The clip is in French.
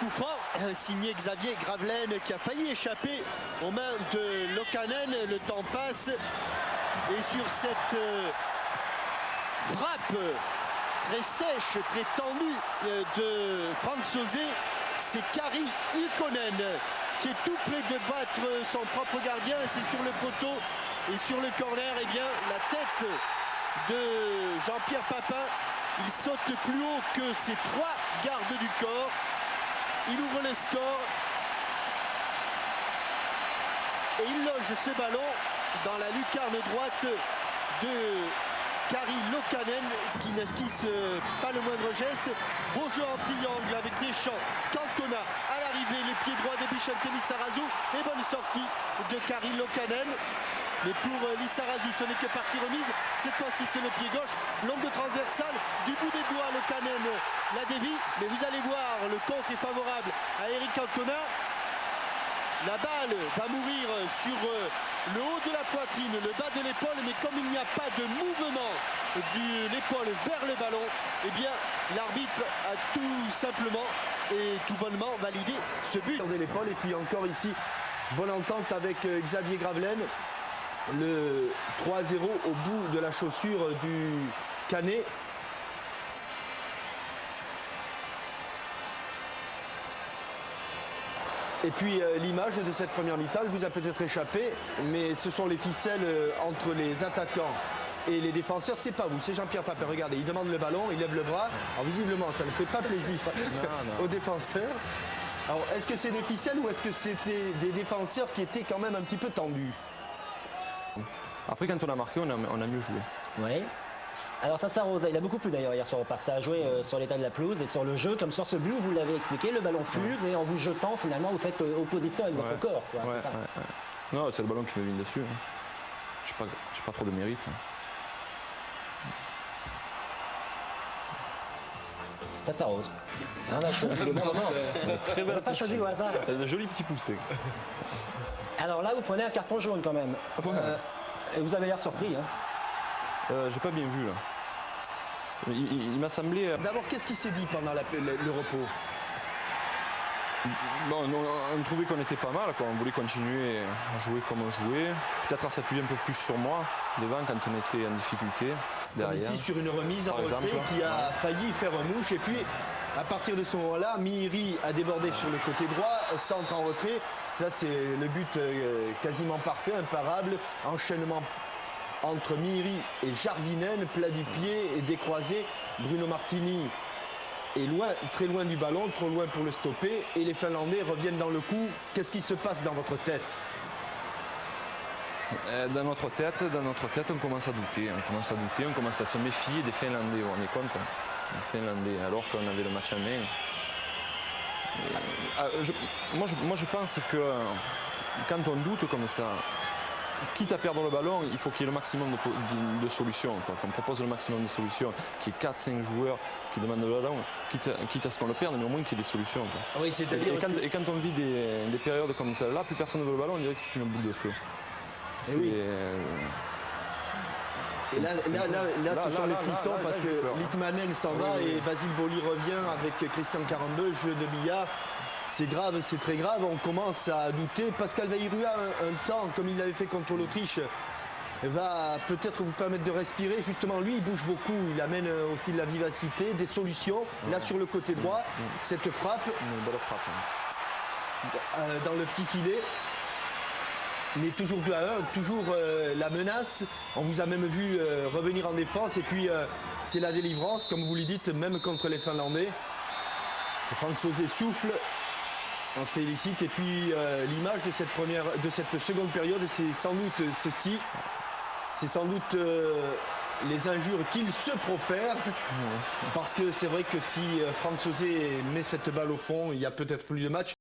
coup franc signé Xavier Gravelaine qui a failli échapper aux mains de Lokanen. Le temps passe et sur cette frappe très sèche, très tendue de Franck Sauzet, c'est Kari Ikonen qui est tout près de battre son propre gardien. C'est sur le poteau et sur le corner, eh bien la tête de Jean-Pierre Papin, il saute plus haut que ses trois gardes du corps. Il ouvre le score et il loge ce ballon dans la lucarne droite de Kari Lokanen qui n'esquisse pas le moindre geste. Beau jeu en triangle avec Deschamps, Cantona à l'arrivée, le pied droit de Bichente Lissarazu et bonne sortie de Kari Lokanen. Mais pour Lissarazu, ce n'est que partie remise. Cette fois-ci, c'est le pied gauche. Longue transversale, du bout des doigts, Lokanen la dévie. Mais vous allez voir, le contre est favorable à Eric Cantona. La balle va mourir sur le haut de la poitrine, le bas de l'épaule. Mais comme il n'y a pas de mouvement de l'épaule vers le ballon, eh bien, l'arbitre a tout simplement et tout bonnement validé ce but. De l'épaule et puis encore ici, bonne entente avec Xavier Gravelaine. Le 3-0 au bout de la chaussure du Canet. Et puis l'image de cette première mi-temps vous a peut-être échappé, mais ce sont les ficelles entre les attaquants et les défenseurs. C'est pas vous, c'est Jean-Pierre Papin. Regardez, il demande le ballon, il lève le bras. Alors visiblement, ça ne fait pas plaisir aux défenseurs. Alors est-ce que c'est des ficelles ou est-ce que c'était des défenseurs qui étaient quand même un petit peu tendus? Après, quand on a marqué, on a mieux joué. Oui. Alors ça s'arrose, il a beaucoup plu d'ailleurs hier sur le parc. Ça a joué sur l'état de la pelouse et sur le jeu, comme sur ce but, vous l'avez expliqué, le ballon fuse et en vous jetant, finalement, vous faites opposition avec votre corps. Quoi, ouais, ça. Non, c'est le ballon qui me vient dessus. Je n'ai pas trop de mérite. Ça s'arrose. On a choisi le bon moment. Très On n'a pas choisi le hasard. Un joli petit poussé. Alors là, vous prenez un carton jaune quand même. Et vous avez l'air surpris. Hein. J'ai pas bien vu là. Il m'a semblé. D'abord, qu'est-ce qui s'est dit pendant le repos? Bon, on trouvait qu'on était pas mal, quoi. On voulait continuer à jouer comme on jouait. Peut-être à s'appuyer un peu plus sur moi, devant, quand on était en difficulté. Derrière. Ici, sur une remise en retrait qui a failli faire un mouche. Et puis, à partir de ce moment-là, Mihiri a débordé sur le côté droit, centre en retrait. Ça, c'est le but quasiment parfait, imparable. Enchaînement entre Mihiri et Jarvinen, plat du pied et décroisé. Bruno Martini est loin, très loin du ballon, trop loin pour le stopper. Et les Finlandais reviennent dans le coup. Qu'est-ce qui se passe dans votre tête? Dans notre tête, on commence à douter. On commence à se méfier des Finlandais, vous vous rendez compte, hein, des Finlandais, alors qu'on avait le match en main. Moi, je pense que quand on doute comme ça, quitte à perdre le ballon, il faut qu'il y ait le maximum de solutions, qu'on propose le maximum de solutions, qu'il y ait 4-5 joueurs qui demandent le ballon, quitte à ce qu'on le perde, mais au moins qu'il y ait des solutions. Ah oui, et quand on vit des périodes comme celle-là, plus personne ne veut le ballon, on dirait que c'est une boule de feu. Oui. Et là, ce sont les frissons parce que Litmanen s'en va et Basile Boli revient avec Christian Carambeu, jeu de billard. C'est grave, c'est très grave, on commence à douter. Pascal Vairua, un temps, comme il l'avait fait contre l'Autriche, va peut-être vous permettre de respirer. Justement, lui, il bouge beaucoup, il amène aussi de la vivacité, des solutions. Là, sur le côté droit, cette frappe, Une belle frappe. dans le petit filet. Mais toujours 2-1, toujours la menace. On vous a même vu revenir en défense. Et puis, c'est la délivrance, comme vous le dites, même contre les Finlandais. Et Franck Sauzet souffle. On se félicite. Et puis, l'image de cette seconde période, c'est sans doute ceci. C'est sans doute les injures qu'il se profère. Parce que c'est vrai que si Franck Sauzet met cette balle au fond, il y a peut-être plus de match.